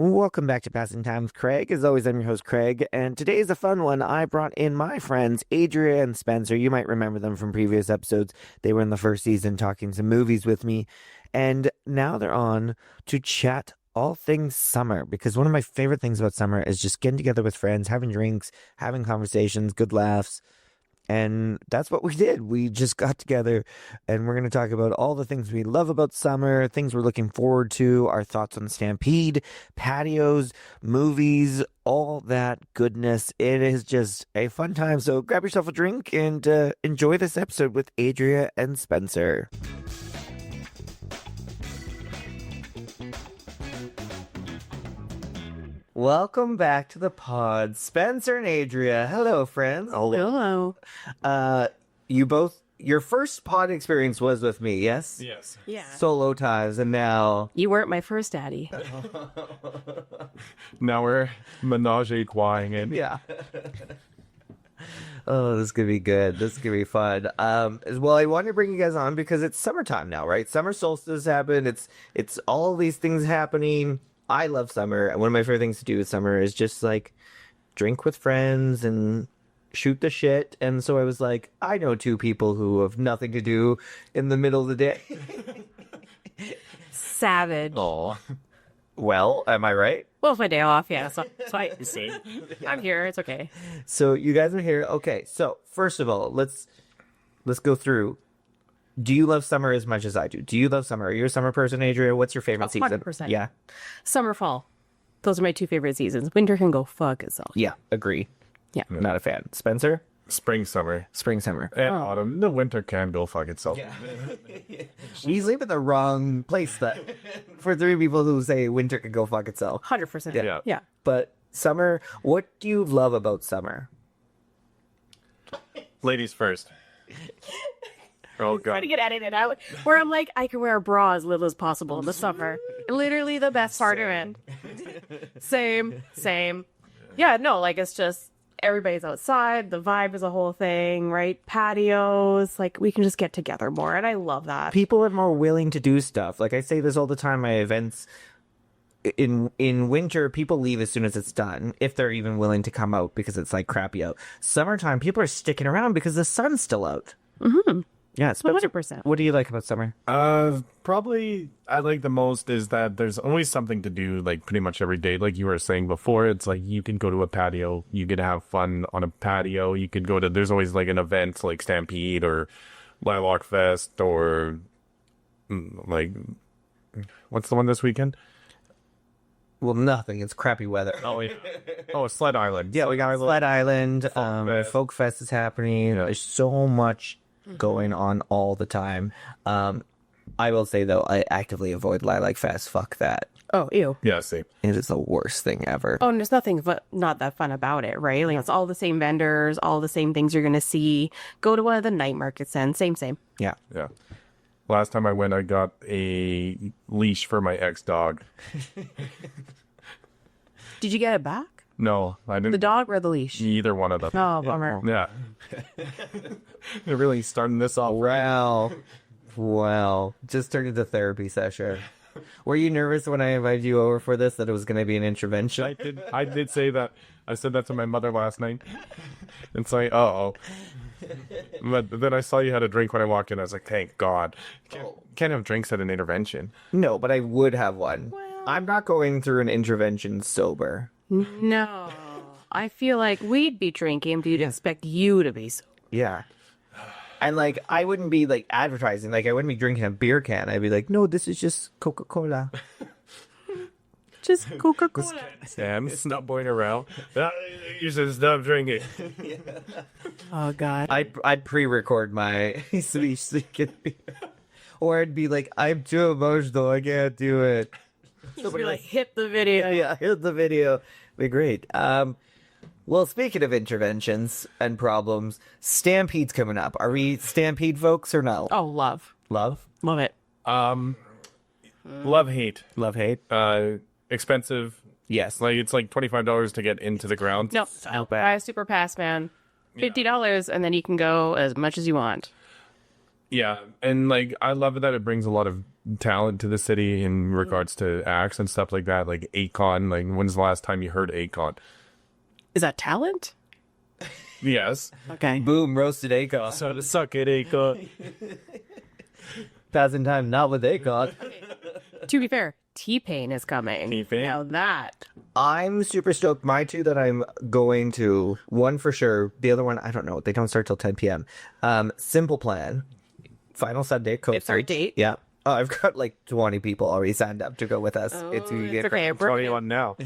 Welcome back to Passing Time with Craig. As always, I'm your host, Craig, and today is a fun one. I brought in my friends, Adria and Spencer. You might remember them from previous episodes. They were in the first season talking some movies with me, and now they're on to chat all things summer, because one of my favorite things about summer is just getting together with friends, having drinks, having conversations, good laughs. And that's what we did. We just got together and we're going to talk about all the things we love about summer, things we're looking forward to, our thoughts on Stampede, patios, movies, all that goodness. It is just a fun time. So grab yourself a drink and enjoy this episode with Adria and Spencer. Welcome back to the pod, Spencer and Adria. Hello, friends. Hello. Your first pod experience was with me, yes? Yes. Yeah. Solo times, and now... You weren't my first daddy. Now we're menage-a-trois-ing it. Yeah. Oh, this is going to be good. This is going to be fun. Well, I wanted to bring you guys on because it's summertime now, right? Summer solstice happened. It's all these things happening. I love summer, and one of my favorite things to do with summer is just like drink with friends and shoot the shit. And so I was like, I know two people who have nothing to do in the middle of the day. Savage. Oh, well, am I right? Well, it's my day off, yeah. So I see. I'm here. It's okay. So you guys are here. Okay, so first of all, let's go through. Do you love summer as much as I do? Do you love summer? Are you a summer person, Adria? What's your favorite season? 100%. Yeah. Summer, fall. Those are my two favorite seasons. Winter can go fuck itself. Yeah, agree. Yeah. Not a fan. Spencer? Spring, summer, Spring, summer. and autumn. The winter can go fuck itself. He's leaving the wrong place for three people who say winter can go fuck itself. 100%. Yeah. Yeah. But summer, what do you love about summer? Ladies first. Oh, Trying God. to get edited out. Where I'm like, I can wear a bra as little as possible in the summer. Literally the best part of it. Same. Yeah, no, like it's just everybody's outside. The vibe is a whole thing, right? Patios. Like we can just get together more. And I love that. People are more willing to do stuff. Like I say this all the time, my events in winter, people leave as soon as it's done, if they're even willing to come out because it's like crappy out. Summertime, people are sticking around because the sun's still out. Mm-hmm. Yeah, Spencer, 100%. what do you like about summer? Probably I like the most is that there's always something to do, like pretty much every day. Like you were saying before, it's like you can go to a patio, you can have fun on a patio. You could go to, there's always like an event like Stampede or Lilac Fest or like, what's the one this weekend? Well, nothing. It's crappy weather. Oh, yeah. Oh, Sled Island. Yeah, we got Sled Island. Folk Fest is happening. There's so much going on all the time. I will say, though, I actively avoid Lilac Fest. Fuck that. Oh, ew. Yeah, same. It is the worst thing ever. Oh, and there's nothing not that fun about it, right? Like it's all the same vendors, all the same things you're gonna see. Go to one of the night markets and same. Yeah. Yeah. Last time I went, I got a leash for my ex-dog. Did you get it back? No, I didn't. The dog or the leash? Either one of them. Oh, bummer. Yeah. They're really starting this off. Well, just turned into therapy session. Were you nervous when I invited you over for this that it was going to be an intervention? I did say that. I said that to my mother last night. And so uh-oh. But then I saw you had a drink when I walked in. I was like, thank God. Can't have drinks at an intervention. No, but I would have one. I'm not going through an intervention sober. No. I feel like we'd be drinking, but you'd expect you to be so. Yeah. And, like, I wouldn't be, like, advertising. Like, I wouldn't be drinking a beer can. I'd be like, no, this is just Coca-Cola. Just Coca-Cola. Sam, stop boying around. You said stop drinking. Oh, God. I'd pre-record my speech so you could be... Or I'd be like, I'm too emotional. I can't do it. Somebody like hit the video. Yeah, hit the video. Be great. Well, speaking of interventions and problems, Stampede's coming up. Are we Stampede folks or no? Oh, love. Love? Love it. Love, hate. Love, hate? Expensive. Yes. Like it's like $25 to get into the ground. No, buy a super pass, man. $50, and then you can go as much as you want. Yeah, and like I love that it brings a lot of talent to the city in regards to acts and stuff like that. Like Akon, like when's the last time you heard Akon? Is that talent? Yes. Okay. Boom, roasted Akon. So to suck it, Akon. Passing time, not with Akon. To be fair, T-Pain is coming. T-Pain? Now that. I'm super stoked. My two that I'm going to, one for sure. The other one, I don't know. They don't start till 10 p.m. Simple Plan. Final Sunday. It's our date. Yeah. Oh, I've got like 20 people already signed up to go with us. Oh, it's gonna it's get okay. 21 now.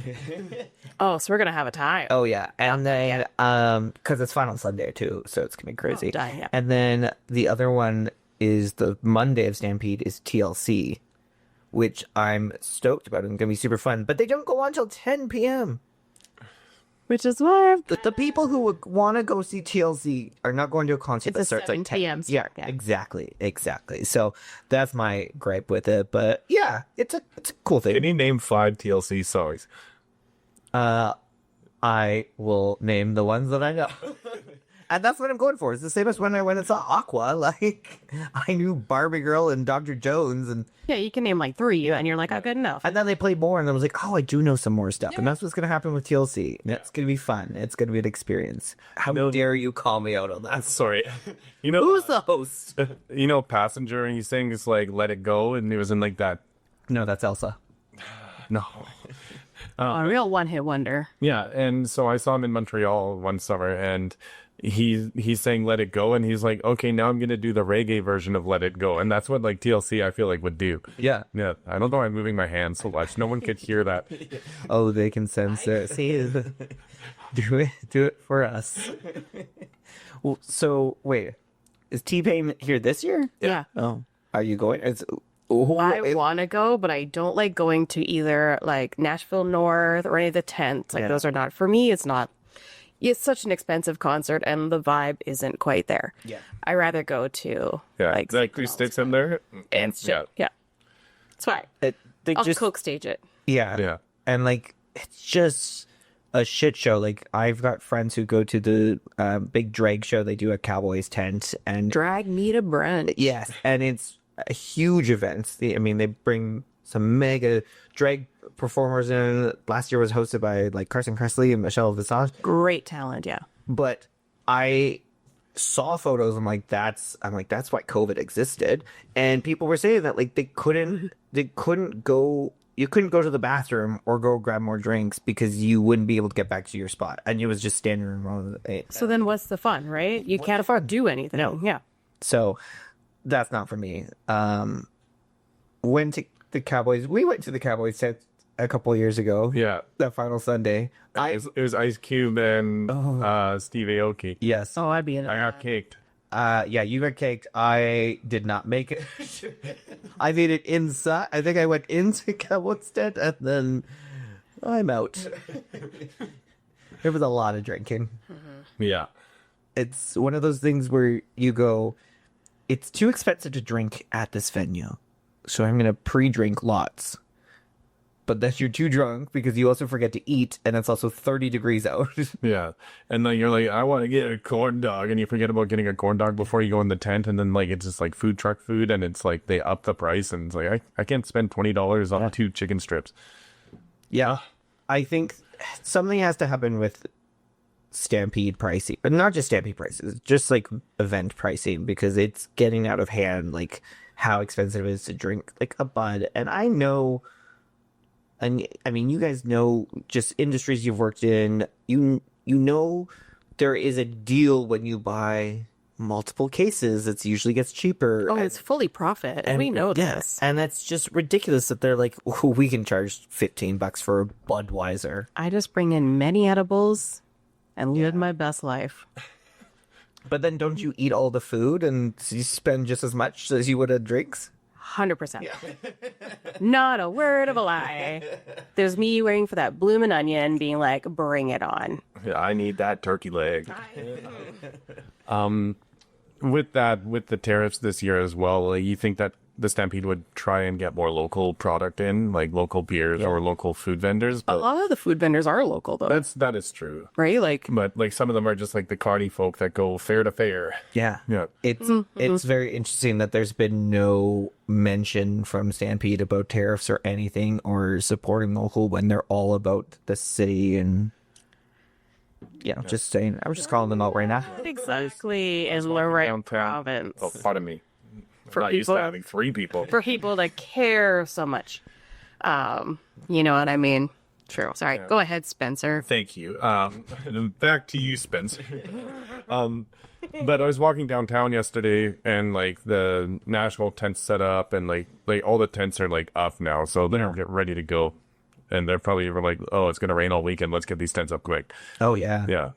Oh, so we're going to have a time. Oh yeah, and then because it's Final Sunday too, so it's gonna be crazy. done, yeah. And then the other one is the Monday of Stampede is TLC, which I'm stoked about. It's gonna be super fun, but they don't go on till 10 p.m. Which is why The people who would want to go see TLC are not going to a concert It's that a starts 7 like 10. p.m. Yeah, start, yeah. exactly. So that's my gripe with it. But yeah, it's a cool thing. Can you name 5 TLC songs? I will name the ones that I know. And that's what I'm going for. It's the same as when I went and saw Aqua. Like, I knew Barbie Girl and Dr. Jones, and yeah, you can name like 3 and you're like, oh, good enough. then they played more, and I was like, oh, I do know some more stuff. And that's what's going to happen with TLC. And it's going to be fun. It's going to be an experience. How dare you call me out on that? Sorry. You know, Who's the host? you know, Passenger, and he sings like "Let It Go," and he was in like that. No, that's Elsa. No. A real one-hit wonder. Yeah, and so I saw him in Montreal one summer, and he's saying "Let It Go," and he's like, okay, now I'm gonna do the reggae version of "Let It Go," and that's what like TLC I feel like would do. Yeah. Yeah, I don't know why I'm moving my hands so much. No one could hear that. Oh, they can censor. See, do it for us. Well, so wait, is T-Pain here this year? Yeah. Oh, are you going? I want to go, but I don't like going to either like Nashville North or any of the tents. Like Yeah. those are not for me. It's such an expensive concert and the vibe isn't quite there. Yeah. I rather go to Yeah, like exactly. Sticks in there. and shit. Yeah. It's fine. They I'll just cook stage it. Yeah. and like it's just a shit show. Like I've got friends who go to the big drag show they do at Cowboys tent, and Drag me to brunch. yes, and it's a huge event. I mean, they bring some mega drag performers in. Last year was hosted by like Carson Kressley and Michelle Visage. Great talent, yeah. But I saw photos. I'm like, that's why COVID existed. And people were saying that like they couldn't go. You couldn't go to the bathroom or go grab more drinks because you wouldn't be able to get back to your spot, and you was just standing around. So then what's the fun, right? You can't do anything. No. Yeah. So that's not for me. Went to the Cowboys. We went to the Cowboys set a couple of years ago. Yeah. That final Sunday. It was Ice Cube and Steve Aoki. Yes. Oh, I'd be in I got caked. Yeah, you got caked. I did not make it. I made it inside. I think I went into Cowboys tent and then I'm out. There was a lot of drinking. Yeah. It's one of those things where you go, it's too expensive to drink at this venue, so I'm going to pre-drink lots. But then you're too drunk because you also forget to eat, and it's also 30 degrees out. Yeah. And then you're like, I want to get a corn dog, and you forget about getting a corn dog before you go in the tent, and then like it's just like food truck food, and it's like they up the price, and it's like I can't spend $20 on 2 chicken strips. Yeah. I think something has to happen with Stampede pricing, but not just Stampede prices, just like event pricing, because it's getting out of hand, like how expensive it is to drink like a bud. And I know, and I mean, you guys know, just industries you've worked in, you know, there is a deal when you buy multiple cases. It usually gets cheaper. Oh, it's fully profit. And we know this. And that's just ridiculous that they're like, oh, we can charge $15 for a Budweiser. I just bring in many edibles and live my best life. But then don't you eat all the food and you spend just as much as you would at drinks? 100%. Not a word of a lie. There's me waiting for that bloomin' onion being like, bring it on. Yeah, I need that turkey leg. With the tariffs this year as well, like, you think that the Stampede would try and get more local product in, like local beers or local food vendors. A But lot of the food vendors are local, though, that is true. right? Like, But like some of them are just like the carny folk that go fair to fair. Yeah. Yeah. It's very interesting that there's been no mention from Stampede about tariffs or anything or supporting local when they're all about the city and just saying. I was just calling them out right now. exactly in the right Downtown. province Oh, pardon me. For I'm not used to people- having 3 people. for people that care so much. You know what I mean? True. Sorry. Go ahead, Spencer. Thank you. Back to you, Spencer. But I was walking downtown yesterday, and like the national tents set up, and like all the tents are like up now, so they're get ready to go. And they're probably were like, "Oh, it's gonna rain all weekend. Let's get these tents up quick." Oh, yeah. Yeah.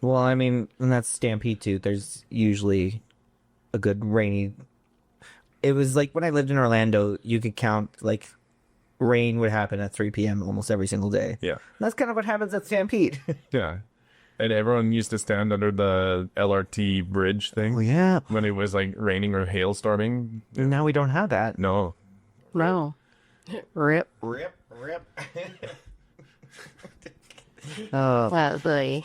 Well, I mean, and that's Stampede too. There's usually a good rainy. It was like when I lived in Orlando, you could count like rain would happen at 3 p.m. almost every single day. Yeah. And that's kind of what happens at Stampede. Yeah. And everyone used to stand under the LRT bridge thing Oh, yeah. when it was like raining or hailstorming. Now we don't have that. No. No. Rip. Rip. Oh. Well, boy.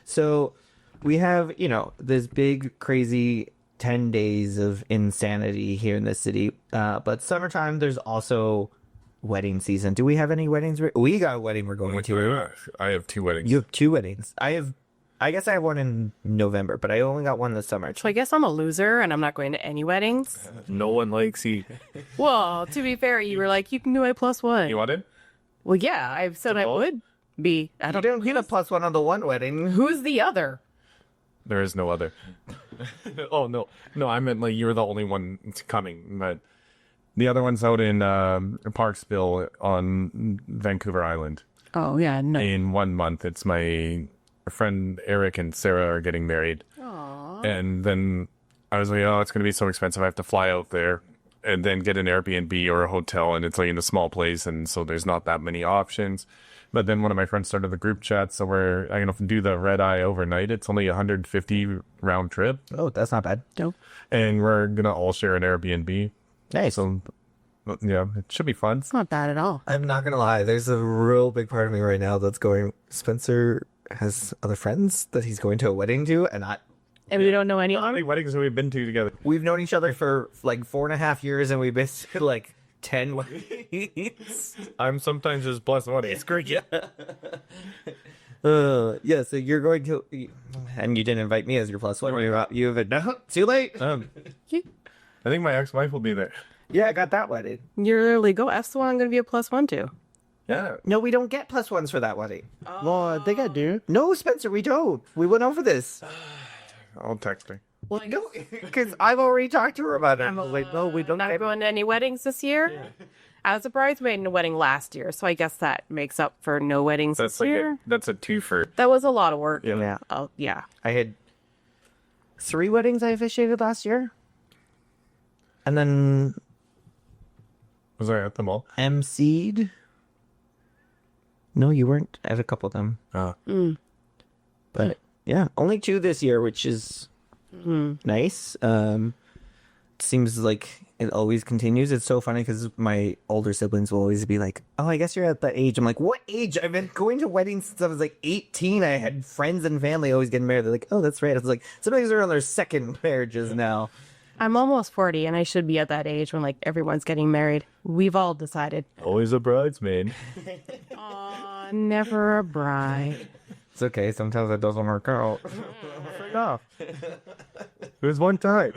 So we have, this big, crazy 10 days of insanity here in the city. But summertime, there's also wedding season. Do we have any weddings? We got a wedding we're going to. I have 2 weddings. You have 2 weddings. I guess I have one in November, but I only got one this summer. So I guess I'm a loser and I'm not going to any weddings. No one likes you. Well, to be fair, you were like, you can do a +1. You want it? Well, yeah, I said I would be. I I don't don't get a +1 on the one wedding. Who's the other? There is no other. Oh, no. No, I meant like you were the only one coming. But the other one's out in Parksville on Vancouver Island. Oh, yeah, no. In 1 month. It's my friend Eric and Sarah are getting married. Aww. And then I was like, oh, it's going to be so expensive. I have to fly out there and then get an Airbnb or a hotel. And it's like in a small place. And so there's not that many options. But then one of my friends started the group chat. So I'm going to do the red eye overnight. It's only 150 round trip. Oh, that's not bad. Dope. And we're going to all share an Airbnb. Nice. So yeah, it should be fun. It's not bad at all. I'm not gonna lie. There's a real big part of me right now that's going. Spencer has other friends that he's going to a wedding to, and And we don't know any How many weddings have we been to together? we've known each other for like 4.5 years, and we've been to like 10 weddings. I'm sometimes just +1. Screw you. Yeah. So you're going to, and you didn't invite me as your +1. You have it now. Too late. I think my ex-wife will be there. Yeah, I got that wedding. You literally go, F's the one I'm going to be a +1 to. Yeah. No, we don't get +1s for that wedding. Well, I think I do. No, Spencer, we don't. We went over this. I'll text her. Well, no, because I've already talked to her about it. I'm Like, no, we don't. not get- going to any weddings this year. I was a bridesmaid in a wedding last year, so I guess that makes up for no weddings That's this like year. that's a twofer. That was a lot of work. Yeah. Oh, yeah. I had 3 weddings I officiated last year. And then Was I at them all? MC'd. No, you weren't at a couple of them. But yeah, only 2 this year, which is nice. Seems like it always continues. It's so funny because my older siblings will always be like, oh, I guess you're at that age. I'm like, what age? I've been going to weddings since I was like 18. I had friends and family always getting married. They're like, oh, that's right. I was like, somebody's on their second marriages now. I'm almost 40, and I should be at that age when, like, everyone's getting married. We've all decided. Always a bridesmaid. Aw, never a bride. It's okay. Sometimes it doesn't work out. No. It was one time.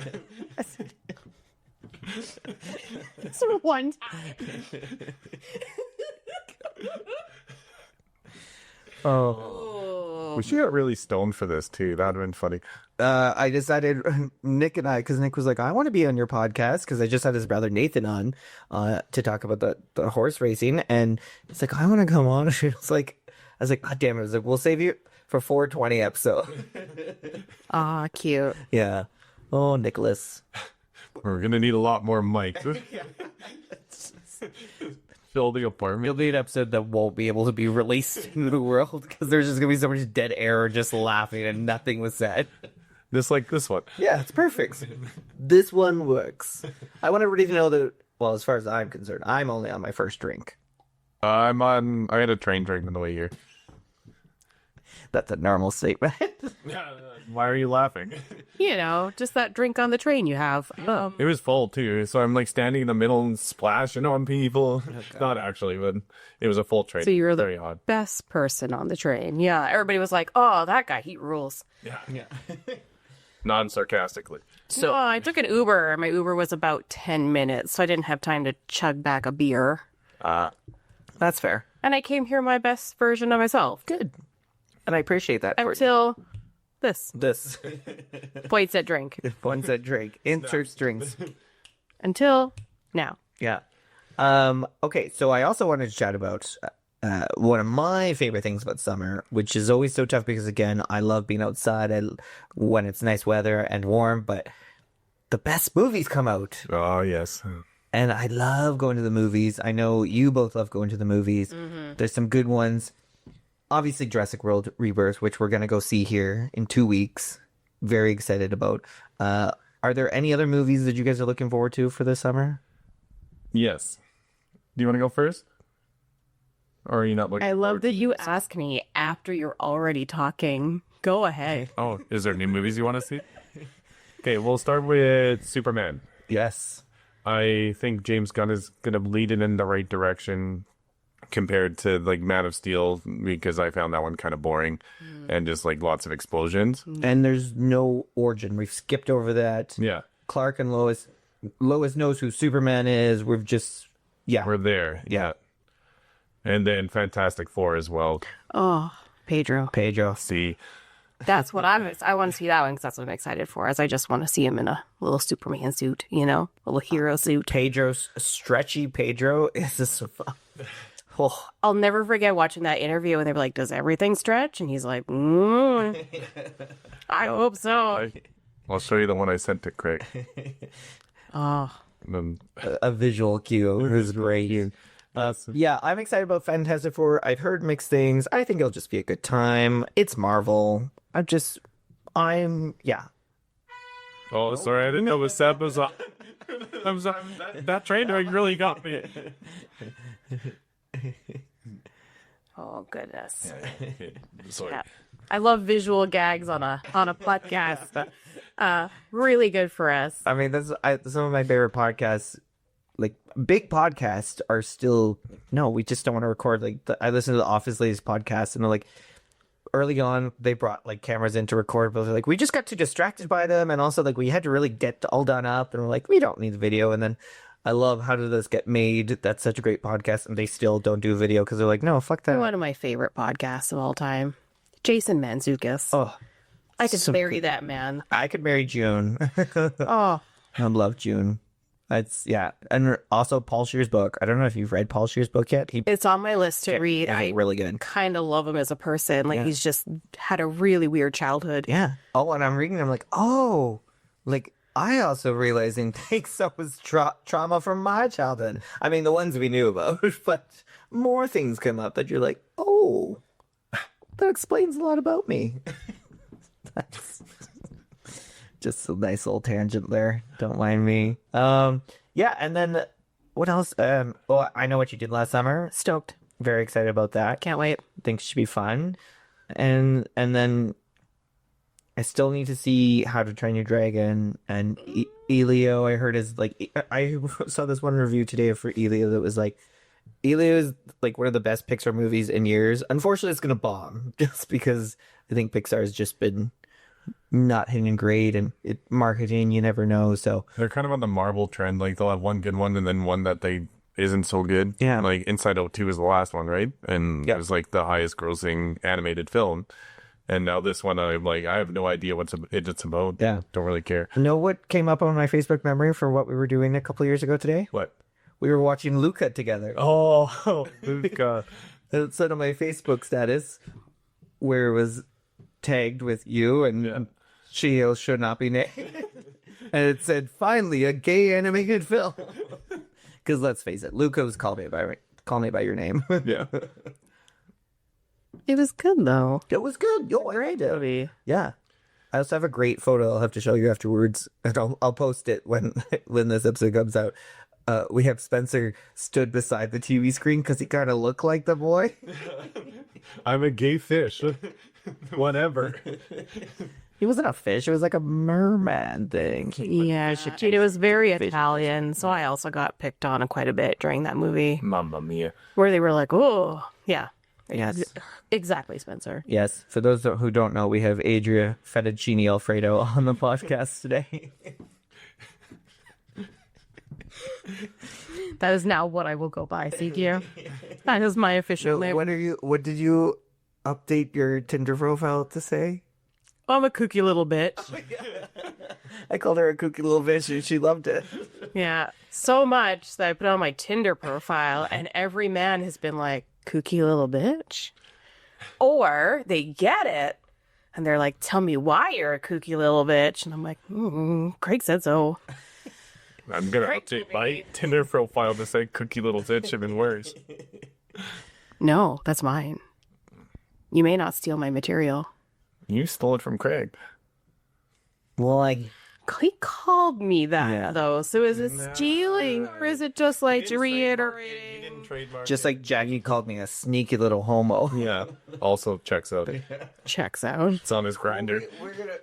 It's one time. Oh. We should get really stoned for this too. That'd have been funny. I decided, Nick and I, because Nick was like, I want to be on your podcast, because I just had his brother Nathan on to talk about the horse racing, and it's like, I want to come on. I was like, God damn it. I was like, we'll save you for 420 episode. Aw, cute. Yeah. Oh, Nicholas. We're gonna need a lot more mics. Fill the apartment. It'll be an episode that won't be able to be released into the world, because there's just going to be so much dead air just laughing and nothing was said. Just like this one. Yeah, it's perfect. This one works. I want everybody to know that, well, as far as I'm concerned, I'm only on my first drink. I had a train drink on the way here. That's a normal statement. Why are you laughing? You know, just that drink on the train you have. It was full too, so I'm like standing in the middle and splashing on people. Not actually, but it was a full train. So you were the very odd. best person on the train. Yeah, everybody was like, "Oh, that guy, he rules." Yeah. Non-sarcastically. So I took an Uber, and my Uber was about 10 minutes, so I didn't have time to chug back a beer. That's fair. And I came here my best version of myself. Good. And I appreciate that. Until this. This. Points at drink. One said drink. Insert strings. Until now. Yeah. Okay, so I also wanted to chat about one of my favorite things about summer, which is always so tough because, again, I love being outside when it's nice weather and warm, but the best movies come out. Oh, yes. And I love going to the movies. I know you both love going to the movies. There's some good ones. Obviously, Jurassic World Rebirth, which we're going to go see here in 2 weeks. Very excited about. Are there any other movies that you guys are looking forward to for this summer? Yes. Do you want to go first? Or are you not looking I love forward? that you ask me after you're already talking. Go ahead. Oh, is there new movies you want to see? Okay, we'll start with Superman. Yes. I think James Gunn is going to lead it in the right direction compared to like Man of Steel, because I found that one kind of boring and just like lots of explosions. And there's no origin. We've skipped over that. Yeah, Clark and Lois. Lois knows who Superman is. We're there. Yeah. And then Fantastic Four as well. Oh, Pedro. See, That's what I want to see that one because that's what I'm excited for. As I just want to see him in a little Superman suit, a little hero suit. Pedro's stretchy Pedro is just so fun. Oh, I'll never forget watching that interview and they were like, "Does everything stretch?" And he's like, "I hope so." I'll show you the one I sent to Craig. Oh, And then, a visual cue. It was great. Yeah, I'm excited about Fantastic Four. I've heard mixed things. I think it'll just be a good time. It's Marvel. Yeah. oh, sorry, I didn't know it was Seb. I'm sorry, that train drink really got me. oh goodness. Sorry. Yeah. I love visual gags on a podcast. Really good for us. I mean, some of my favorite podcasts. Like big podcasts are still we just don't want to record. Like I listen to the Office Ladies podcast, and they're like, early on they brought like cameras in to record, but they're like, we just got too distracted by them, and also like we had to really get all done up, and we're like, we don't need the video. And then I love How Did This Get Made? That's such a great podcast, and they still don't do video because they're like, no, fuck that. One of my favorite podcasts of all time, Jason Mantzoukas. Oh, I could marry that man. I could marry June. Oh, I love June. And also Paul Scheer's book. I don't know if you've read Paul Scheer's book yet. it's on my list to read. I really good. kind of love him as a person. Like he's just had a really weird childhood. Yeah. Oh, and I'm reading. I'm like, oh, like I also realizing things that was trauma from my childhood. I mean, the ones we knew about, but more things come up that you're like, oh, that explains a lot about me. That's just a nice little tangent there. Don't mind me. Yeah, and then what else? Well, I know what you did last summer. Stoked. Very excited about that. Can't wait. Think it should be fun. And then I still need to see How to Train Your Dragon and Elio. I heard is like I saw this one review today for Elio that was like Elio is like one of the best Pixar movies in years. Unfortunately, it's gonna bomb just because I think Pixar has just been not hitting great, and marketing, you never know. So They're kind of on the Marvel trend. Like they'll have one good one and then one that they isn't so good. Yeah. Like Inside Out 2 is the last one, right? And it was like the highest grossing animated film. And now this one, I'm like, I have no idea what it's about. Yeah. Don't really care. know what came up on my Facebook memory for what we were doing a couple years ago today? What? We were watching Luca together. Oh, Luca. It said on my Facebook status where it was tagged with you and Shio should not be named. And it said, finally, a gay animated film. Because let's face it, Luca was Call Me By Your Name. Yeah. It was good though. It was good. Yo, I Great liked it. movie. Yeah. I also have a great photo I'll have to show you afterwards, and I'll post it when this episode comes out. We have Spencer stood beside the TV screen because he kind of looked like the boy. I'm a gay fish. Whatever. He wasn't a fish. It was like a merman thing. Yeah, it was very Italian, so I also got picked on quite a bit during that movie, Mamma mia. where they were like, "Oh, yeah, Yes. exactly, Spencer." Yes. For those who don't know, we have Adria Fettuccine Alfredo on the podcast today. That is now what I will go by, CQ. That is my official name. What did you update your Tinder profile to say? I'm a kooky little bitch. I called her a kooky little bitch and she loved it. Yeah, so much that I put on my Tinder profile, and every man has been like, "Kooky little bitch," or they get it and they're like, "Tell me why you're a kooky little bitch," and I'm like, Craig said so. I'm gonna update my Tinder profile to say cookie little bitch, even worse. No, that's mine. You may not steal my material. You stole it from Craig. Well, He called me that, Yeah. though. So is it stealing, or is it just like reiterating? You didn't trademark. just like Jackie called me a sneaky little homo. Yeah. Also checks out. Checks out. It's on his grinder.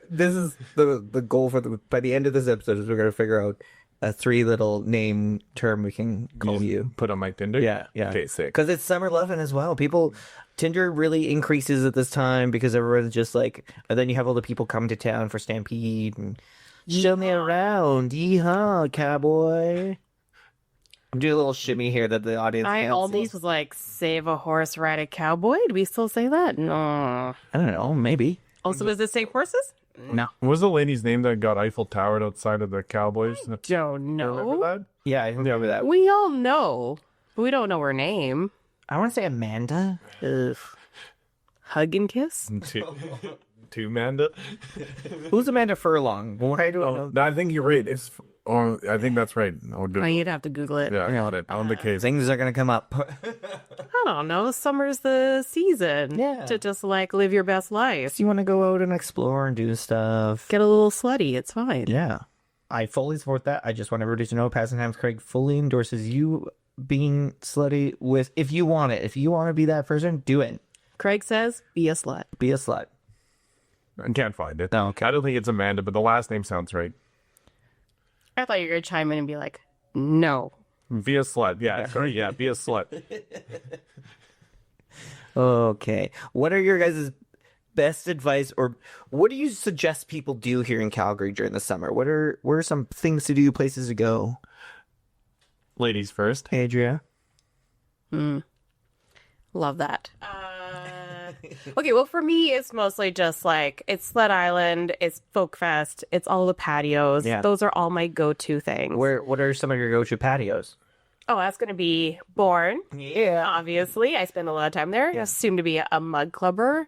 This is the goal for by the end of this episode is we're gonna figure out a 3 little name term we can call you. Put on my Tinder. Yeah. Okay, sick. Because it's summer loving as well. Tinder really increases at this time because everyone's just like, and then you have all the people coming to town for Stampede and show me around. Yeehaw, cowboy. I'm doing a little shimmy here that the audience I can't always see. was like, "Save a horse, ride a cowboy." Do we still say that? No. I don't know, maybe. Also, does it say horses? No. What was the lady's name that got Eiffel Towered outside of the Cowboys? Don't know. Remember that? Yeah, I remember that. We all know, but we don't know her name. I want to say Amanda. Ugh. Hug and kiss? Two Manda. Who's Amanda Furlong? Why do I know? No, I think you're right. I think that's right. I'll do Oh, you'd have to Google it. Yeah, I got it. On the case. Things are going to come up. I don't know. Summer's the season. Yeah. To just like live your best life. You want to go out and explore and do stuff. Get a little slutty. It's fine. Yeah. I fully support that. I just want everybody to know Passing Times Craig fully endorses you being slutty with, if you want it. If you want to be that person, do it. Craig says, be a slut. Be a slut. I can't find it. No, okay. I don't think it's Amanda, but the last name sounds right. I thought you were going to chime in and be like, no. Be a slut. Yeah, sorry, yeah, be a slut. Okay. What are your guys' best advice, or what do you suggest people do here in Calgary during the summer? What are some things to do, places to go? Ladies first. Adria? Love that. Okay, well, for me, it's mostly just like, it's Slut Island, it's Folk Fest, it's all the patios. Yeah. Those are all my go-to things. What are some of your go-to patios? Oh, that's going to be Bourne. Yeah. Obviously, I spend a lot of time there. Yeah. Soon to be a mud clubber.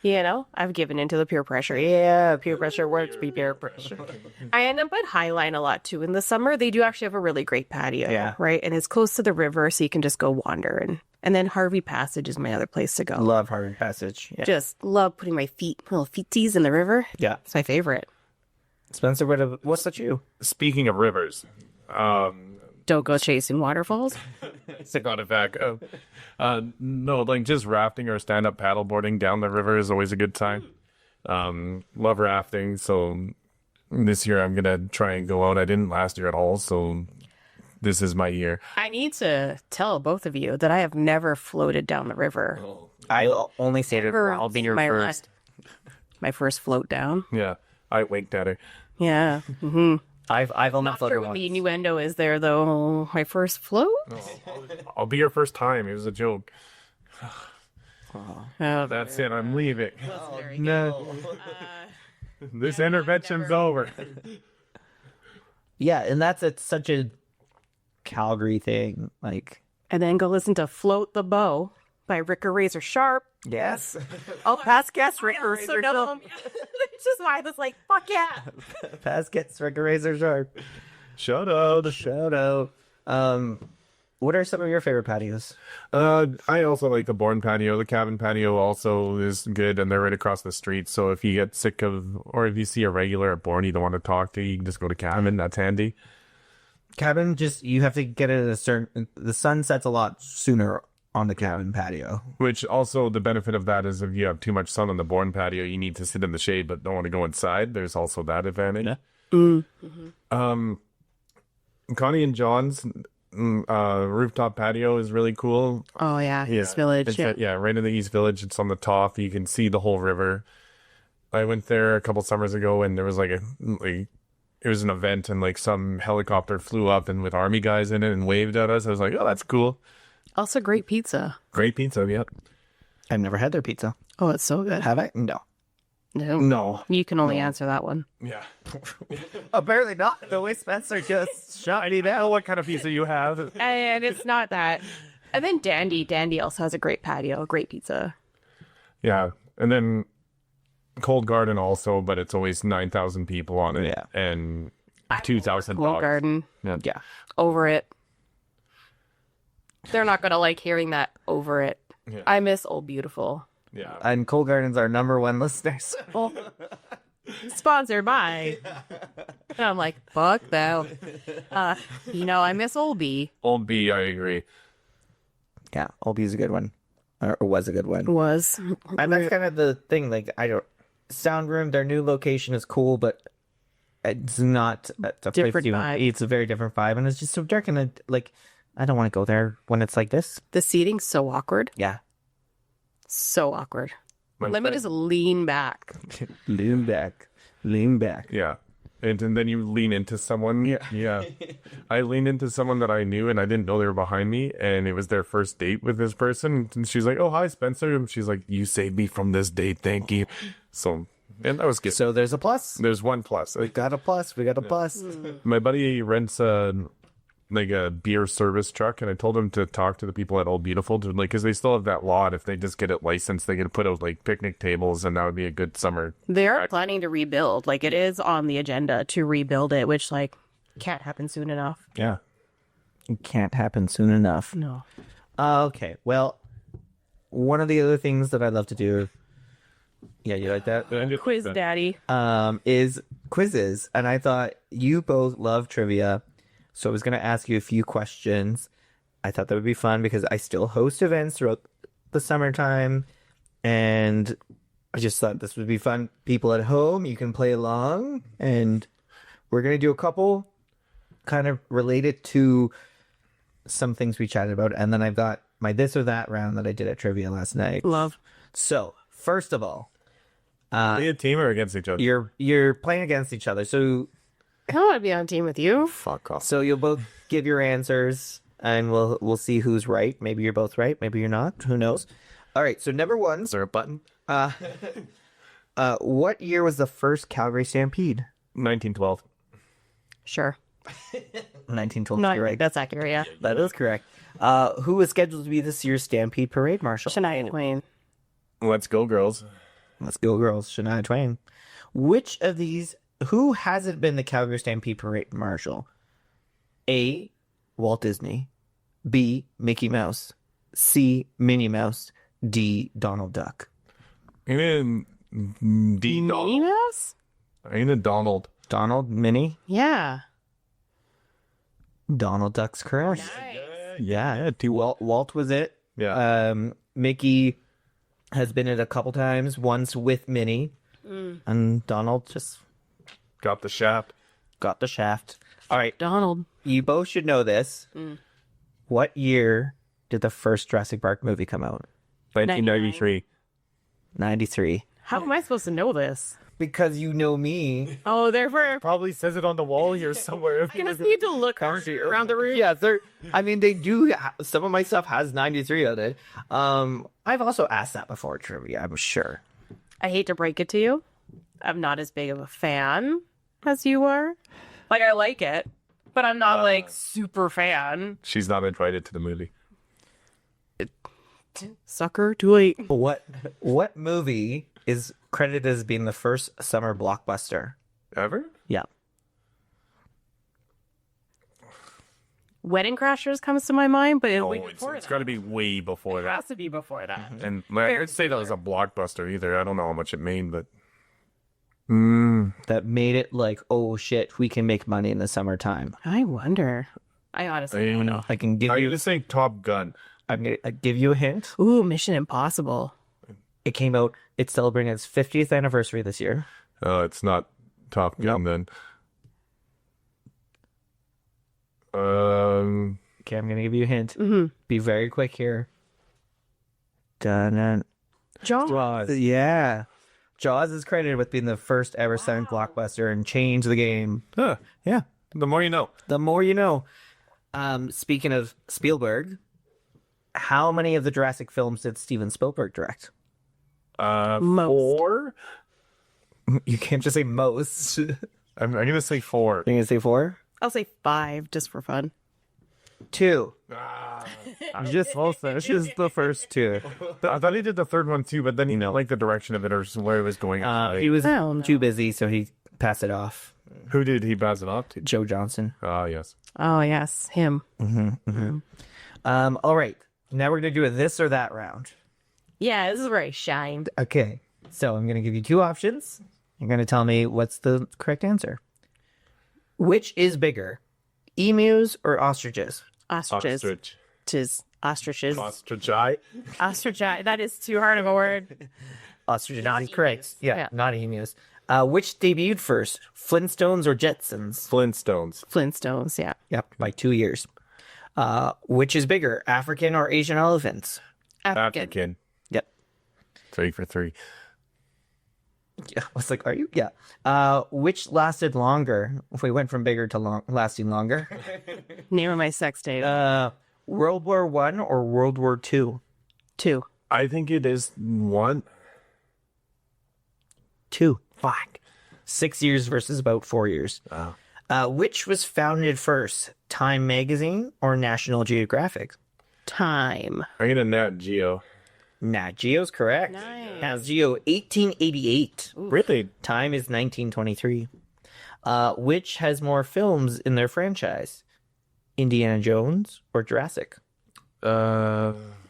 You know, I've given into the peer pressure. Yeah. Peer pressure works, be peer pressure. I end up at Highline a lot too in the summer. They do actually have a really great patio, Yeah. right? And it's close to the river, so you can just go wander. And then Harvey Passage is my other place to go. Love Harvard Passage. Yeah. Just love putting my little feeties in the river. Yeah. It's my favorite. Spencer, what's that you? Speaking of rivers, Don't go chasing waterfalls. sick on it back. No, like just rafting or stand-up paddleboarding down the river is always a good time. Love rafting, so this year I'm gonna try and go out. I didn't last year at all, so this is my year. I need to tell both of you that I have never floated down the river. I only say it. I'll be your first. My first float down. Yeah, I winked at her. Yeah. Mm-hmm. I've only Not floated sure what once. the innuendo is there, though. My first float? I'll be your first time. It was a joke. Oh, That's it. I'm leaving. very No, this intervention's over. Yeah, and it's such a Calgary thing. Like, And then go listen to Float the Bow by Ricker Razor Sharp. yes. Oh, past guest Ricker Razor Sharp. Which is why I was like, fuck yeah. Pass gets Rick Razor Sharp. Shut up. Shout out. What are some of your favorite patios? I also like the Bourne patio. The cabin patio also is good, and they're right across the street. So if you get sick of, or if you see a regular at Bourne you don't want to talk to, you can just go to cabin. That's handy. Cabin, just you have to get it at a certain. The sun sets a lot sooner on the cabin patio. Which also the benefit of that is if you have too much sun on the Bourne patio, you need to sit in the shade, but don't want to go inside. There's also that advantage. Yeah. Connie and John's rooftop patio is really cool. Oh yeah, Yeah. East Village. It's Yeah. right in the East Village. It's on the top. You can see the whole river. I went there a couple summers ago, and there was it was an event, and like some helicopter flew up and with army guys in it and waved at us. I was like, oh, that's cool. Also, great pizza. Great pizza. Yep. I've never had their pizza. Oh, it's so good. Have I? No. No, you can only answer that one. Yeah. Apparently not. The way Spencer just shot it out. What kind of pizza you have? And it's not that. And then Dandy also has a great patio, great pizza. Yeah. And then Cold Garden also, but it's always 9,000 people on it. Yeah. And 2,000 Cold dogs. Garden, Yeah. over it. They're not gonna like hearing that over it. Yeah. I miss Old Beautiful. Yeah. And Cold Garden's our #1 listeners. Well, sponsored by. And I'm like, fuck them. I miss Old B. Old B, I agree. Yeah, Old B's a good one. Or was a good one. Was. And that's kind of the thing. Like, Sound Room, their new location is cool, but it's not a place Different you vibe. It's a very different vibe, and it's just so dark. And I don't want to go there when it's like this. The seating's so awkward. Yeah. So awkward. My Let me friend- just lean back. Lean back. Lean back. Yeah. And then you lean into someone. Yeah. Yeah. I leaned into someone that I knew and I didn't know they were behind me. And it was their first date with this person. And she's like, oh, hi, Spencer. And she's like, you saved me from this date. Thank you. So, and that was good. So there's a plus. There's one plus. We got a plus. We got a plus. My buddy rents a beer service truck, and I told him to talk to the people at Old Beautiful because they still have that lot. If they just get it licensed, they can put out picnic tables, and that would be a good summer. They're planning to rebuild. Like, it is on the agenda to rebuild it, which, can't happen soon enough. Yeah. It can't happen soon enough. No. Okay. Well, one of the other things that I love to do. Yeah, you like that? Quiz Daddy. Is quizzes, and I thought you both love trivia, so I was going to ask you a few questions. I thought that would be fun because I still host events throughout the summertime, and I just thought this would be fun. People at home, you can play along, and we're going to do a couple kind of related to some things we chatted about, and then I've got my this or that round that I did at trivia last night. Love. So, first of all, Are they a team or against each other? you're playing against each other, so I don't want to be on team with you. Fuck off. you'll both give your answers, and we'll see who's right. Maybe you're both right. Maybe you're not. Who knows? All right. So number one. Is there a button? What year was the first Calgary Stampede? 1912. Sure. 1912. No, You're right. that's accurate, yeah. That is correct. Who was scheduled to be this year's Stampede Parade Marshal? Shania Twain. Let's go, girls. Let's go, girls. Shania Twain. Which of these? Who hasn't been the Calgary Stampede Parade Marshal? A. Walt Disney. B. Mickey Mouse. C. Minnie Mouse. D. Donald Duck. I'm in D. Minnie Donald. Mouse? I'm in a Donald. Donald, Minnie, Yeah. Donald Duck's correct. Yeah, two. Walt was it. Yeah. Mickey has been it a couple times. Once with Minnie, and Donald just Got the shaft. got the shaft. All right, Donald. you both should know this. What year did the first Jurassic Park movie come out? 1993. 93. How am I supposed to know this? Because you know me. Oh, therefore, Probably says it on the wall here somewhere. I just need to look around the room. Yeah, they do. Some of my stuff has 93 on it. I've also asked that before trivia, I'm sure. I hate to break it to you. I'm not as big of a fan as you are. I like it, but I'm not super fan. She's not invited to the movie. Sucker, too late. What movie is credited as being the first summer blockbuster? Ever? Yeah. Wedding Crashers comes to my mind, but Oh, way before it's that. got to be way before It that. has to be before that. And I'd say that was a blockbuster either. I don't know how much it made, but That made it like, oh shit, we can make money in the summertime. I wonder. I honestly don't know. I can give I'm you. gonna say Top Gun. I'm gonna give you a hint. Ooh, Mission Impossible. It came out. It's celebrating its 50th anniversary this year. Oh, it's not Top Gun then. Okay, I'm gonna give you a hint. Be very quick here. Dun Jaws. Yeah. Jaws is credited with being the first ever silent blockbuster and changed the game. Huh. Yeah. The more you know. The more you know. Speaking of Spielberg, how many of the Jurassic films did Steven Spielberg direct? Most. 4. You can't just say most. You're I'm gonna say 4. gonna say 4? I'll say 5 just for fun. 2. I'm just also. It's just the first 2. I thought he did the third one too, but then he liked the direction of it or where it was going. He was I don't know. too busy, so he passed it off. Who did he pass it off to? Joe Johnson. Ah, yes. Oh, yes, him. All right. Now we're gonna do a this or that round. Yeah, this is where I shined. Okay. So I'm gonna give you 2 options. You're gonna tell me what's the correct answer. Which is bigger, emus or ostriches? Ostriches. Ostrich. Ostriches. Ostrichi. Ostrichi. That is too hard of a word. Ostriches Not is correct. emus. Yeah, not emus. Which debuted first, Flintstones or Jetsons? Flintstones. Flintstones, yeah. Yep, by 2 years. Which is bigger, African or Asian elephants? African. Yep. 3 for 3. Yeah, I was like, are you? Yeah. Which lasted longer? If we went from bigger to lasting longer, Name of my sex tape. World War I or World War II? 2. I think it is 1. 2. Fuck. 6 years versus about 4 years. Which was founded first, Time Magazine or National Geographic? Time. I'm gonna Nat Geo. Nat Geo's correct. Nice. Nat Geo, 1888. Really? Time is 1923. Which has more films in their franchise? Indiana Jones or Jurassic?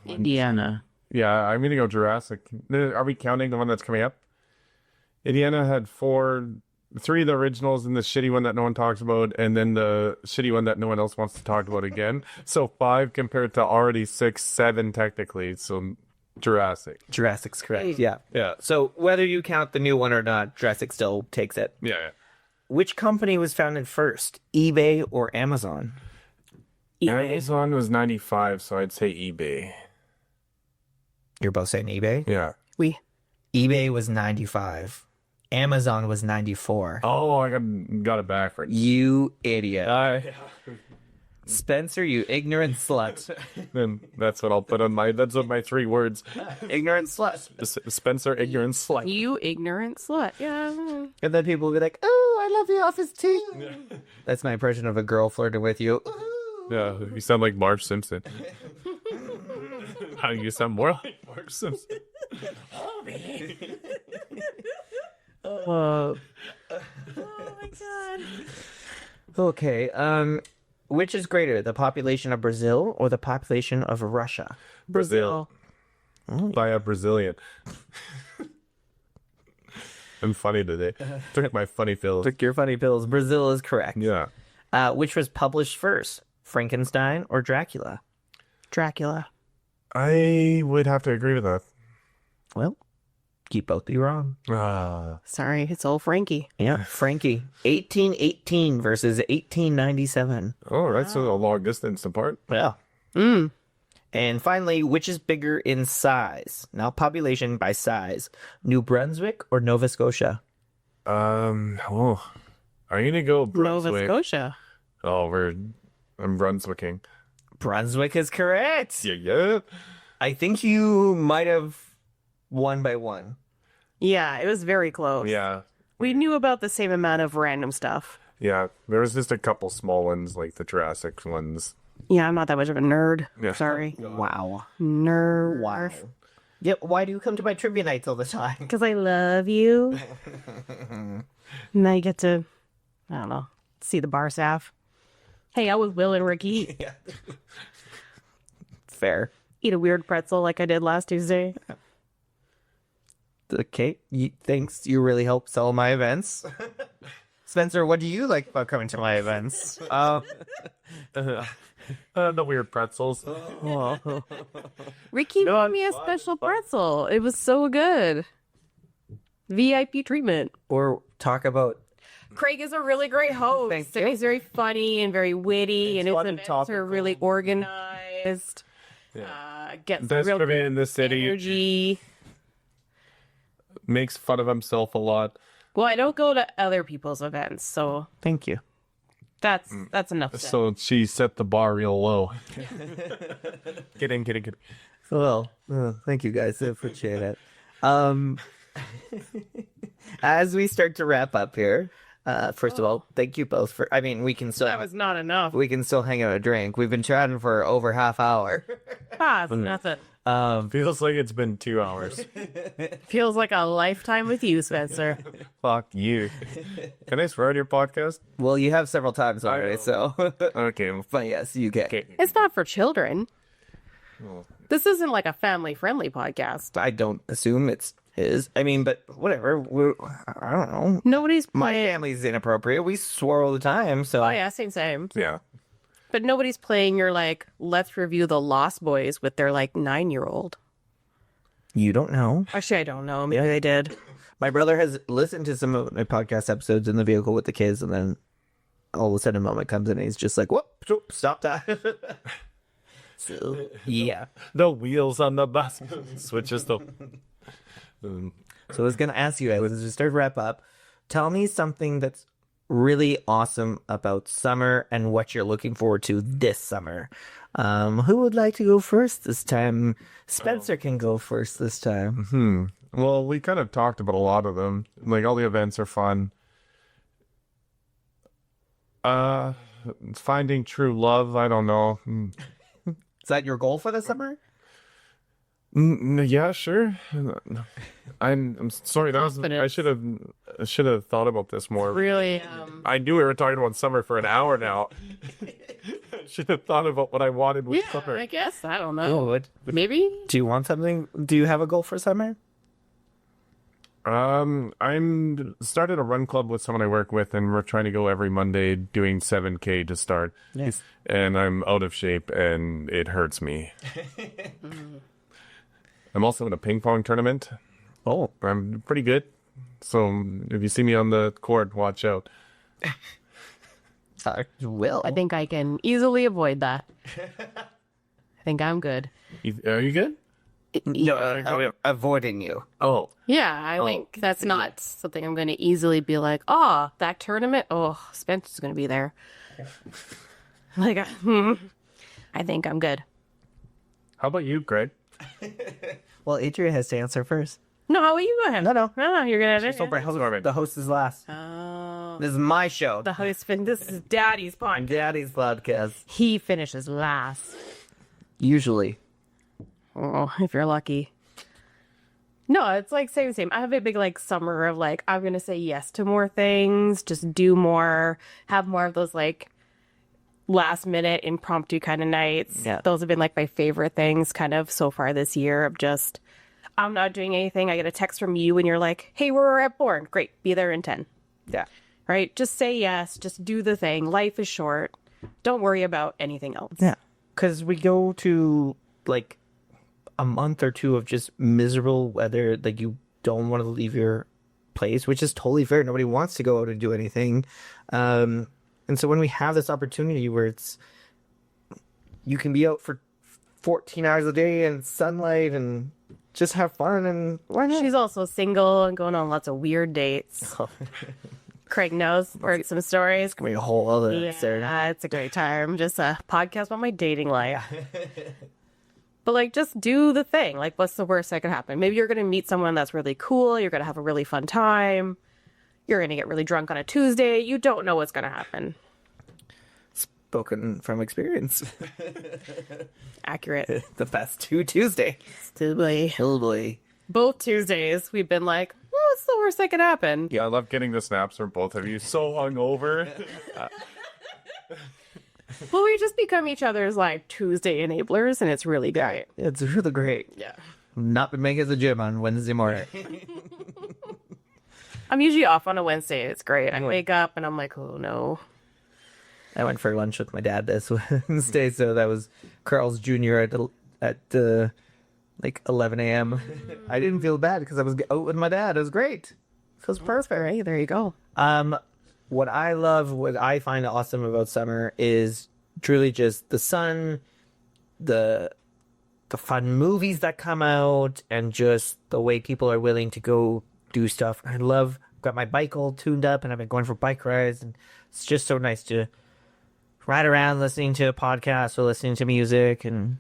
Indiana. Yeah, I'm gonna go Jurassic. Are we counting the one that's coming up? Indiana had 3 of the originals and the shitty one that no one talks about, and then the shitty one that no one else wants to talk about again. So 5 compared to already 6, 7 technically. So Jurassic. Jurassic's correct. Yeah. Yeah. So whether you count the new one or not, Jurassic still takes it. Yeah. Which company was founded first, eBay or Amazon? Amazon was 95, so I'd say eBay. You're both saying eBay? Yeah. eBay was 95. Amazon was 94. Oh, I got it backwards. You idiot. Spencer, you ignorant slut. Then that's what I'll put on my. That's what my 3 words. Ignorant slut. Spencer, ignorant slut. You ignorant slut. Yeah. And then people will be like, oh, I love The Office too. That's my impression of a girl flirting with you. Yeah, you sound like Marge Simpson. How you sound more like Marge Simpson? Oh my god. Okay. Which is greater, the population of Brazil or the population of Russia? Brazil. By a Brazilian. I'm funny today. Took my funny pills. Took your funny pills. Brazil is correct. Yeah. Which was published first, Frankenstein or Dracula? Dracula. I would have to agree with that. Well, keep both be wrong. Sorry, it's old Frankie. Yeah, Frankie. 1818 versus 1897. Oh, right. So a long distance apart. Yeah. And finally, which is bigger in size? Not population, by size. New Brunswick or Nova Scotia? Oh, are you gonna go Brunswick? Nova Scotia. Oh, I'm Brunswicking. Brunswick is correct. Yeah. I think you might have won by 1. Yeah, it was very close. Yeah. We knew about the same amount of random stuff. Yeah. There was just a couple small ones, like the Jurassic ones. Yeah, I'm not that much of a nerd. Yeah. Sorry. Wow. Nerd. Wow. Yep. Why do you come to my trivia nights all the time? Because I love you. And I get to, I don't know, see the bar staff. Hang out with Will and Ricky. Fair. Eat a weird pretzel like I did last Tuesday. Okay. Thanks. You really help sell my events. Spencer, what do you like about coming to my events? The weird pretzels. Ricky made me a special pretzel. It was so good. VIP treatment. Or talk about Craig is a really great host. Thank And you. he's very funny and very witty, and his fun and events topical. are really organized. Gets Best real trivia in the city. energy. Makes fun of himself a lot. Well, I don't go to other people's events, so thank you. that's enough. Said. So she set the bar real low. Kidding. Well, thank you guys. I appreciate it. As we start to wrap up here, first of all, thank you both for. I mean, we can still That was not enough. hang out and drink. We've been chatting for over half hour. That's it. Feels like it's been 2 hours. Feels like a lifetime with you, Spencer. Fuck you. Can I swear on your podcast? Well, you have several times already, so. Okay. But yes, you can. Okay. It's not for children. This isn't like a family-friendly podcast. I don't assume it's his. I mean, but whatever. I don't know. Nobody's My playing. family's inappropriate. We swore all the time, so. Oh yeah, same. Yeah. But nobody's playing your like, let's review the Lost Boys with their like 9-year-old. You don't know. Actually, I don't know. Maybe they did. My brother has listened to some of my podcast episodes in the vehicle with the kids, and then all of a sudden a moment comes in and he's just like, whoop, stop that. So, yeah. The wheels on the bus switches the. So I was going to ask you, as we start to wrap up, tell me something that's really awesome about summer and what you're looking forward to this summer. Who would like to go first this time? Spencer can go first this time. Well, we kind of talked about a lot of them. Like, all the events are fun. Finding true love, I don't know. Is that your goal for the summer? Yeah, sure. I'm sorry. That was I should have thought about this more. Really, I knew we were talking about summer for an hour now. Should have thought about what I wanted with yeah, summer. I guess. I don't know. What? Maybe? Do you want something? Do you have a goal for summer? I'm started a run club with someone I work with, and we're trying to go every Monday doing 7K to start. Yes. And I'm out of shape, and it hurts me. I'm also in a ping pong tournament. Oh. I'm pretty good. So if you see me on the court, watch out. Will. I think I can easily avoid that. I think I'm good. Are you good? No, avoiding you. Oh. Yeah, I think that's not something I'm going to easily be like, oh, that tournament? Oh, Spencer's going to be there. Like, I think I'm good. How about you, Greg? Well, Adria has to answer first. No, how about you go ahead? No. No, you're going to do it. How's it going, man? The host is last. Oh, This is my show. the host this is Daddy's podcast. Daddy's podcast. He finishes last. Usually. Oh, if you're lucky. No, it's like same. I have a big like summer of like I'm gonna say yes to more things, just do more, have more of those like last minute impromptu kind of nights. Yeah. Those have been like my favorite things kind of so far this year of just I'm not doing anything. I get a text from you and you're like, hey, we're at Bourne. Great, be there in 10. Yeah. Right? Just say yes, just do the thing. Life is short. Don't worry about anything else. Yeah. Because we go to like a month or two of just miserable weather. Like you don't want to leave your place, which is totally fair. Nobody wants to go out and do anything. And so when we have this opportunity where it's, you can be out for 14 hours a day in sunlight and just have fun, and why not? She's also single and going on lots of weird dates. Craig knows. Heard some stories. Gonna be a whole other episode. Yeah, it's a great time. Just a podcast about my dating life. But like, just do the thing. Like, what's the worst that could happen? Maybe you're going to meet someone that's really cool. You're going to have a really fun time. You're going to get really drunk on a Tuesday. You don't know what's going to happen. Spoken from experience. Accurate. The past 2 Tuesdays. Hillbilly. Both Tuesdays, we've been like, what's the worst that could happen? Yeah, I love getting the snaps from both of you. So hungover. Well, we just become each other's like Tuesday enablers, and it's really great. It's really great. Yeah. Not been making the gym on Wednesday morning. I'm usually off on a Wednesday. It's great. I wake up and I'm like, oh no. I went for lunch with my dad this Wednesday, so that was Carl's Jr. at like 11 a.m. I didn't feel bad because I was out with my dad. It was great. It was perfect. Right, there you go. What I love, what I find awesome about summer is truly just the sun, the fun movies that come out, and just the way people are willing to go do stuff. I love, got my bike all tuned up, and I've been going for bike rides, and it's just so nice to ride around listening to a podcast or listening to music. And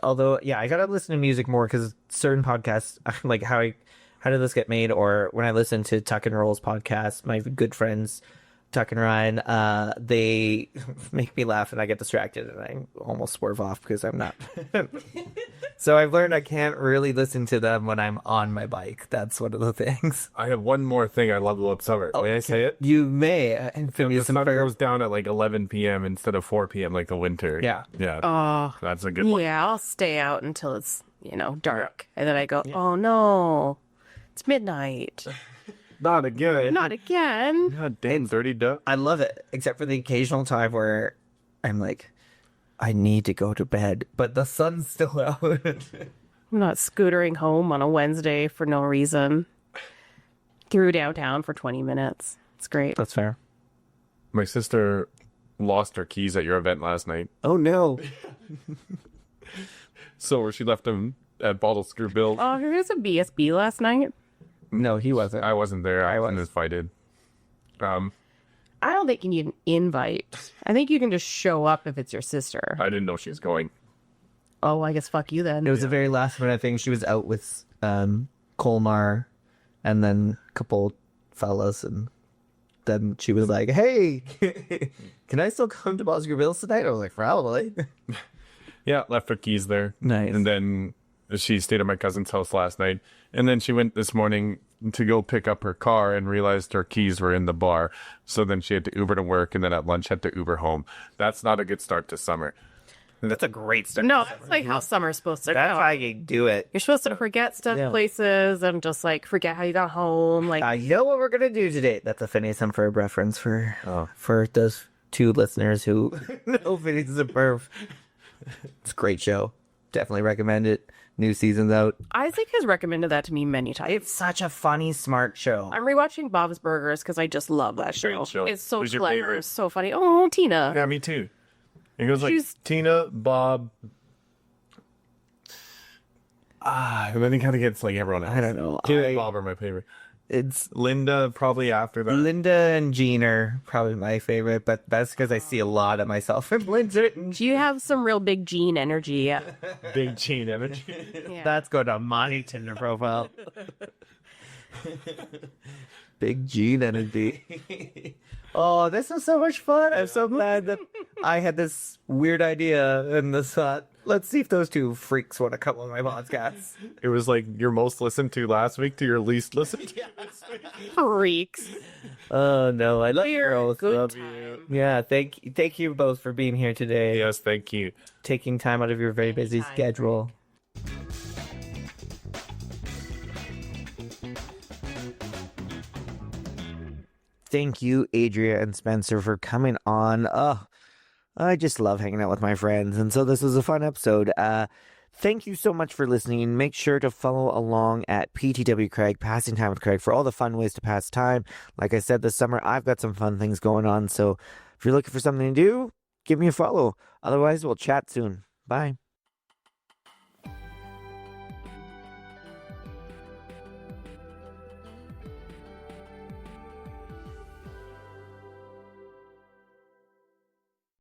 although I gotta listen to music more because certain podcasts, like how did this get made, or when I listen to Tuck and Roll's podcast, my good friends Tuck and Ryan, they make me laugh and I get distracted and I almost swerve off because I'm not. So I've learned I can't really listen to them when I'm on my bike. That's one of the things. I have one more thing I love about summer. May I say it? You may. The sun goes down at like 11 p.m. instead of 4 p.m. like the winter. Yeah. Yeah. Oh, That's a good one. yeah. I'll stay out until it's, dark. And then I go, oh no, it's midnight. Not again. Not again. God damn, 30 duck. I love it, except for the occasional time where I'm like, I need to go to bed, but the sun's still out. I'm not scootering home on a Wednesday for no reason. Through downtown for 20 minutes. It's great. That's fair. My sister lost her keys at your event last night. Oh no. So she left them at Bottle Screw Bill. Oh, here's a BSB last night. No, he wasn't. I wasn't there. I wasn't invited. I don't think you need an invite. I think you can just show up if it's your sister. I didn't know she was going. Oh, I guess fuck you then. It was the very last minute thing. She was out with Colmar and then a couple fellas, and then she was like, hey, can I still come to Bosque Bills tonight? I was like, probably. Yeah, left her keys there. Nice. And then she stayed at my cousin's house last night. And then she went this morning to go pick up her car and realized her keys were in the bar. So then she had to Uber to work, and then at lunch had to Uber home. That's not a good start to summer. That's a great start. No, that's like how summer's supposed to That's go. how you do it. You're supposed to forget stuff places and just like forget how you got home. Like I know what we're gonna do today. That's a Phineas and Ferb reference for those two listeners who know Phineas and Ferb. It's a great show. Definitely recommend it. New season's out. Isaac has recommended that to me many times. It's such a funny, smart show. I'm rewatching Bob's Burgers because I just love that show. Great show. It's so Who's your clever, favorite? so funny. Oh, Tina. Yeah, me too. It goes like She's- Tina, Bob. And then he kind of gets like everyone else. I don't know. Tina and Bob are my favorite. It's Linda probably after that. Linda and Jean are probably my favorite, but that's because I see a lot of myself in Linda. You have some real big Gene energy. Yeah. Big Gene energy. That's going on my Tinder profile. Big Gene energy. Oh, this was so much fun. I'm so glad that I had this weird idea and this thought, let's see if those two freaks want to come on my podcast. It was like your most listened to last week to your least listened to. Freaks. Oh, no. I love you We're both. good Love you. Yeah, thank you both for being here today. Yes, thank you. Taking time out of your very busy Anytime. schedule. Thank you, Adria and Spencer, for coming on. Oh, I just love hanging out with my friends, and so this was a fun episode. Thank you so much for listening. Make sure to follow along at PTW Craig, Passing Time with Craig, for all the fun ways to pass time. Like I said, this summer, I've got some fun things going on, so if you're looking for something to do, give me a follow. Otherwise, we'll chat soon. Bye.